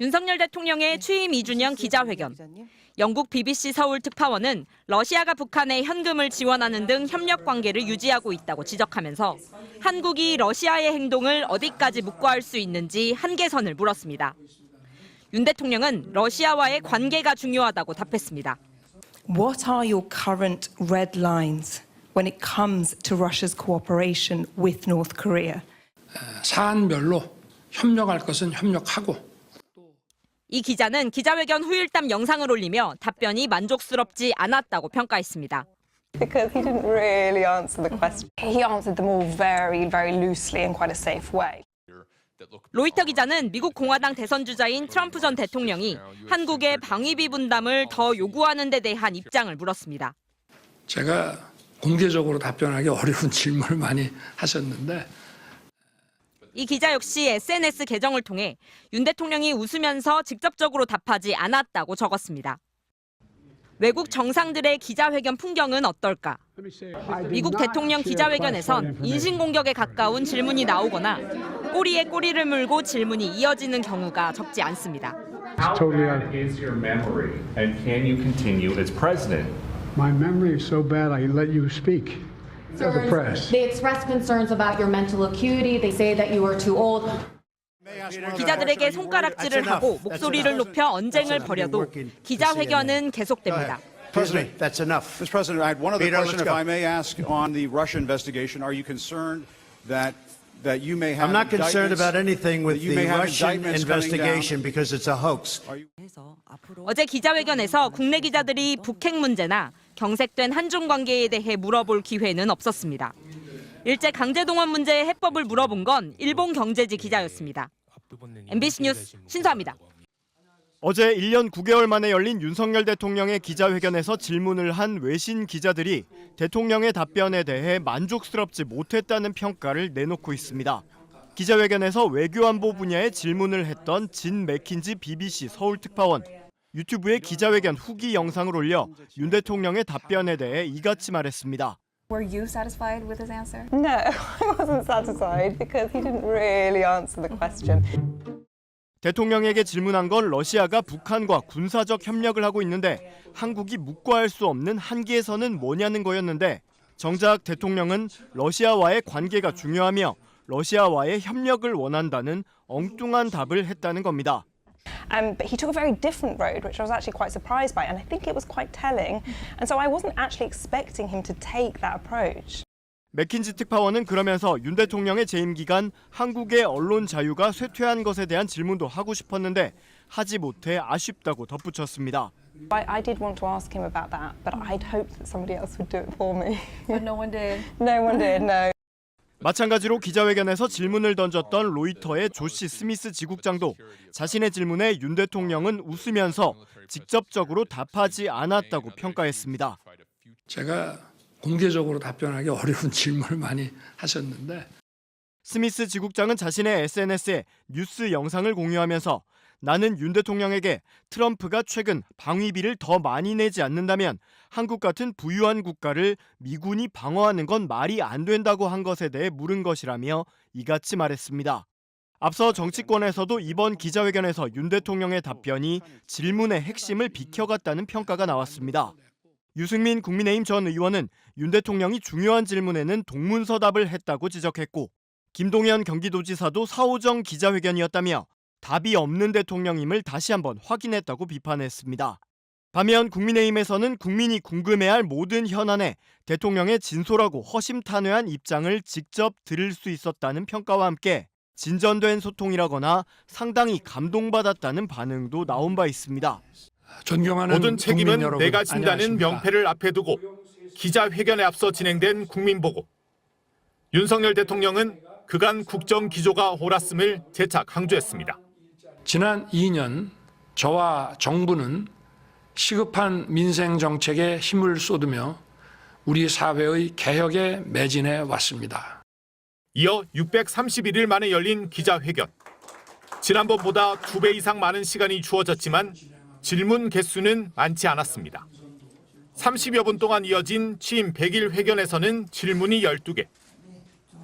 윤석열 대통령의 취임 2주년 기자회견. 영국 BBC 서울 특파원은 러시아가 북한에 현금을 지원하는 등 협력 관계를 유지하고 있다고 지적하면서 한국이 러시아의 행동을 어디까지 묵과할 수 있는지 한계선을 물었습니다. 윤 대통령은 러시아와의 관계가 중요하다고 답했습니다. What are your current red lines when it comes to Russia's cooperation with North Korea? 사안별로 협력할 것은 협력하고. 이 기자는 기자회견 후일담 영상을 올리며 답변이 만족스럽지 않았다고 평가했습니다. Because he didn't really answer the question. He answered them all very, very loosely in quite a safe way. 로이터 기자는 미국 공화당 대선 주자인 트럼프 전 대통령이 한국의 방위비 분담을 더 요구하는 데 대한 입장을 물었습니다. 제가 공개적으로 답변하기 어려운 질문을 많이 하셨는데 이 기자 역시 SNS 계정을 통해 윤 대통령이 웃으면서 직접적으로 답하지 않았다고 적었습니다. 외국 정상들의 기자회견 풍경은 어떨까? 미국 대통령 기자회견에선 인신공격에 가까운 질문이 나오거나 꼬리에 꼬리를 물고 질문이 이어지는 경우가 적지 않습니다. How bad is your memory, and can you continue as president? My memory is so bad I let you speak to the press. They express concerns about your mental acuity. They say that you are too old. 기자들에게 손가락질을 하고 목소리를 높여 언쟁을 벌여도 기자회견은 계속됩니다. President, that's enough. Mr. President, I had one other Peter, question, let's if go. I may ask, on the Russia investigation. Are you concerned that you may have I'm not concerned indictments- about anything with that you the may have Russian indictments coming down? investigation because it's a hoax. 어제 기자회견에서 국내 기자들이 북핵 문제나 경색된 한중 관계에 대해 물어볼 기회는 없었습니다. 일제 강제동원 문제의 해법을 물어본 건 일본 경제지 기자였습니다. MBC 뉴스 신수아입니다. 어제 1년 9개월 만에 열린 윤석열 대통령의 기자회견에서 질문을 한 외신 기자들이 대통령의 답변에 대해 만족스럽지 못했다는 평가를 내놓고 있습니다. 기자회견에서 외교안보 분야의 질문을 했던 진 맥킨지 BBC 서울 특파원. 유튜브에 기자회견 후기 영상을 올려 윤 대통령의 답변에 대해 이같이 말했습니다. Were you satisfied with his answer? No, I wasn't satisfied because he didn't really answer the question. 대통령에게 질문한 건 러시아가 북한과 군사적 협력을 하고 있는데 한국이 묵과할 수 없는 한계선은 뭐냐는 거였는데 정작 대통령은 러시아와의 관계가 중요하며 러시아와의 협력을 원한다는 엉뚱한 답을 했다는 겁니다. But he took a very different road, which I was actually quite surprised by, and I think it was quite telling. And so I wasn't actually expecting him to take that approach. 맥킨지 특파원은 그러면서 윤 대통령의 재임 기간 한국의 언론 자유가 쇠퇴한 것에 대한 질문도 하고 싶었는데 하지 못해 아쉽다고 덧붙였습니다. I did want to ask him about that, but I'd hoped that somebody else would do it for me. But no one did. No one did, no. 마찬가지로 기자회견에서 질문을 던졌던 로이터의 조시 스미스 지국장도 자신의 질문에 윤 대통령은 웃으면서 직접적으로 답하지 않았다고 평가했습니다. 제가 공개적으로 답변하기 어려운 질문을 많이 하셨는데 스미스 지국장은 자신의 SNS에 뉴스 영상을 공유하면서 나는 윤 대통령에게 트럼프가 최근 방위비를 더 많이 내지 않는다면 한국 같은 부유한 국가를 미군이 방어하는 건 말이 안 된다고 한 것에 대해 물은 것이라며 이같이 말했습니다. 앞서 정치권에서도 이번 기자회견에서 윤 대통령의 답변이 질문의 핵심을 비켜갔다는 평가가 나왔습니다. 유승민 국민의힘 전 의원은 윤 대통령이 중요한 질문에는 동문서답을 했다고 지적했고 김동연 경기도지사도 사오정 기자회견이었다며 답이 없는 대통령임을 다시 한번 확인했다고 비판했습니다. 반면 국민의힘에서는 국민이 궁금해할 모든 현안에 대통령의 진솔하고 허심탄회한 입장을 직접 들을 수 있었다는 평가와 함께 진전된 소통이라거나 상당히 감동받았다는 반응도 나온 바 있습니다. 존경하는 모든 책임은 여러분, 내가 진다는 안녕하십니까. 명패를 앞에 두고 기자회견에 앞서 진행된 국민보고. 윤석열 대통령은 그간 국정 기조가 옳았음을 재차 강조했습니다. 지난 2년 저와 정부는 시급한 민생 정책에 힘을 쏟으며 우리 사회의 개혁에 매진해 왔습니다. 이어 631일 만에 열린 기자회견. 지난번보다 2배 이상 많은 시간이 주어졌지만 질문 개수는 많지 않았습니다. 30여 분 동안 이어진 취임 100일 회견에서는 질문이 12개.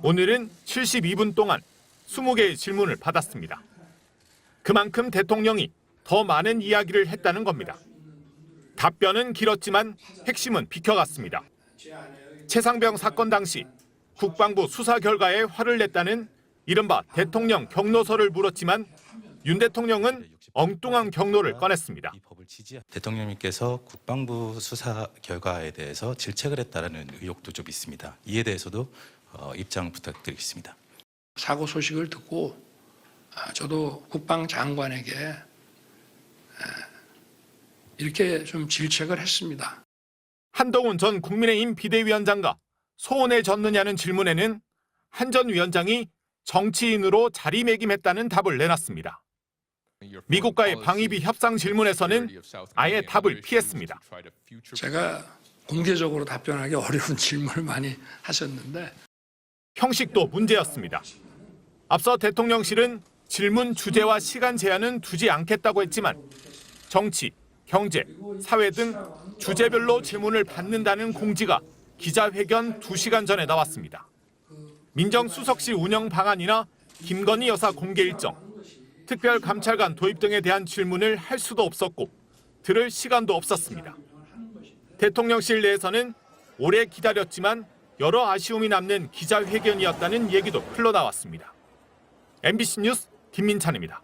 오늘은 72분 동안 20개의 질문을 받았습니다. 그만큼 대통령이 더 많은 이야기를 했다는 겁니다. 답변은 길었지만 핵심은 비켜갔습니다. 최상병 사건 당시 국방부 수사 결과에 화를 냈다는 이른바 대통령 경로서를 물었지만 윤 대통령은 엉뚱한 경로를 꺼냈습니다. 대통령님께서 국방부 수사 결과에 대해서 질책을 했다는 의혹도 좀 있습니다. 이에 대해서도 입장 부탁드리겠습니다. 사고 소식을 듣고 저도 국방장관에게 이렇게 좀 질책을 했습니다. 한동훈 전 국민의힘 비대위원장과 소원에 졌느냐는 질문에는 한 전 위원장이 정치인으로 자리매김했다는 답을 내놨습니다. 미국과의 방위비 협상 질문에서는 아예 답을 피했습니다. 제가 공개적으로 답변하기 어려운 질문을 많이 하셨는데 형식도 문제였습니다. 앞서 대통령실은 질문 주제와 시간 제한은 두지 않겠다고 했지만 정치, 경제, 사회 등 주제별로 질문을 받는다는 공지가 기자회견 2시간 전에 나왔습니다. 민정수석실 운영 방안이나 김건희 여사 공개 일정, 특별감찰관 도입 등에 대한 질문을 할 수도 없었고 들을 시간도 없었습니다. 대통령실 내에서는 오래 기다렸지만 여러 아쉬움이 남는 기자회견이었다는 얘기도 흘러나왔습니다. MBC 뉴스 김민찬입니다.